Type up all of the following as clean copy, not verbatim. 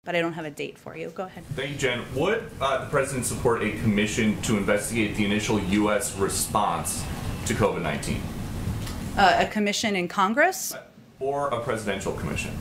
but I don't have a date for you. Go ahead. Thank you, Jen. Would the president support a commission to investigate the initial U.S. response to COVID-19? A commission in Congress? Or a presidential commission?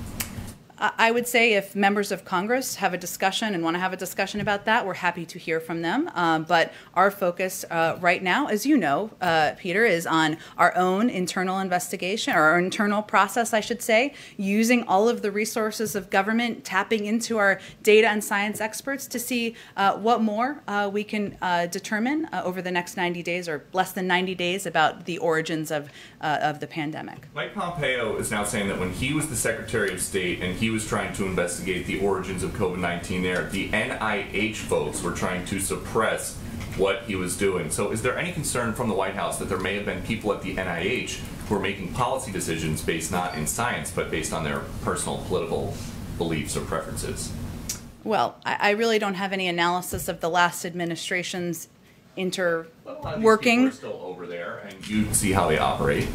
I would say if members of Congress have a discussion and want to have a discussion about that, we're happy to hear from them. But our focus right now, as you know, Peter, is on our own internal investigation, or our internal process, I should say, using all of the resources of government, tapping into our data and science experts to see what more we can determine over the next 90 days or less than 90 days about the origins of the pandemic. Mike Pompeo is now saying that when he was the Secretary of State and he was trying to investigate the origins of COVID-19 there, the NIH folks were trying to suppress what he was doing. So is there any concern from the White House that there may have been people at the NIH who are making policy decisions based not in science, but based on their personal political beliefs or preferences? Well, I really don't have any analysis of the last administration's People working. are still over there, and you see how they operate.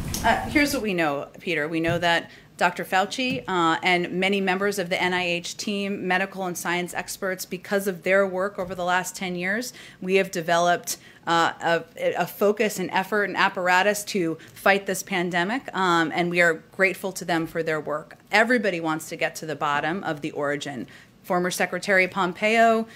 Here's what we know, Peter. We know that Dr. Fauci and many members of the NIH team, medical and science experts, because of their work over the last 10 years, we have developed a focus and effort and apparatus to fight this pandemic, and we are grateful to them for their work. Everybody wants to get to the bottom of the origin. Former Secretary Pompeo,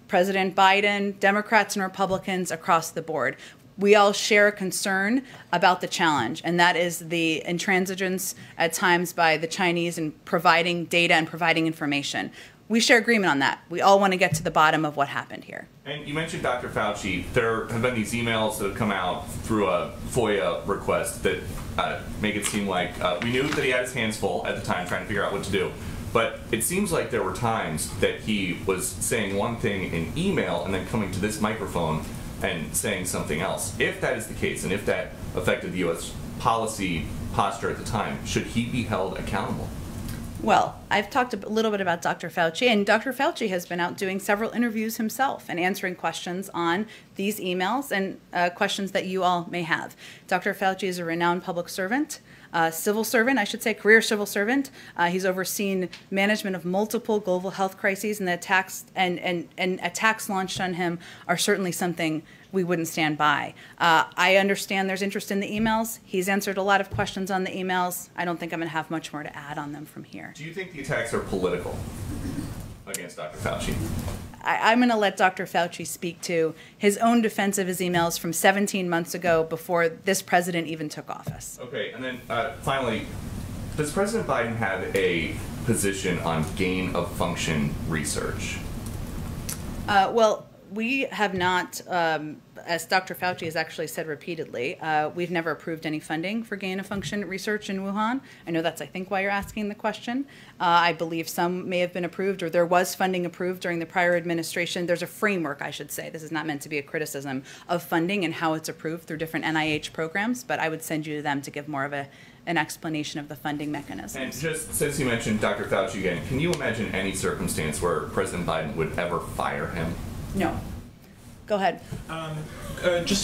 President Biden, Democrats and Republicans across the board. We all share a concern about the challenge, and that is the intransigence at times by the Chinese in providing data and providing information. We share agreement on that. We all want to get to the bottom of what happened here. And you mentioned Dr. Fauci. There have been these emails that have come out through a FOIA request that make it seem like we knew that he had his hands full at the time trying to figure out what to do. But it seems like there were times that he was saying one thing in email and then coming to this microphone and saying something else. If that is the case, and if that affected the U.S. policy posture at the time, should he be held accountable? Well, I've talked a little bit about Dr. Fauci, and Dr. Fauci has been out doing several interviews himself and answering questions on these emails and questions that you all may have. Dr. Fauci is a renowned public servant. Civil servant, I should say, career civil servant. He's overseen management of multiple global health crises, and the attacks and attacks launched on him are certainly something we wouldn't stand by. I understand there's interest in the emails. He's answered a lot of questions on the emails. I don't think I'm going to have much more to add on them from here. Do you think the attacks are political against Dr. Fauci? I'm going to let Dr. Fauci speak to his own defense of his emails from 17 months ago before this president even took office. Okay, and then finally, does President Biden have a position on gain-of-function research? Well, we have not, as Dr. Fauci has actually said repeatedly, we've never approved any funding for gain-of-function research in Wuhan. I know that's, I think, why you're asking the question. I believe some may have been approved, or there was funding approved during the prior administration. There's a framework, I should say. This is not meant to be a criticism of funding and how it's approved through different NIH programs, but I would send you to them to give more of an explanation of the funding mechanisms. And just since you mentioned Dr. Fauci again, can you imagine any circumstance where President Biden would ever fire him? No. Go ahead. Just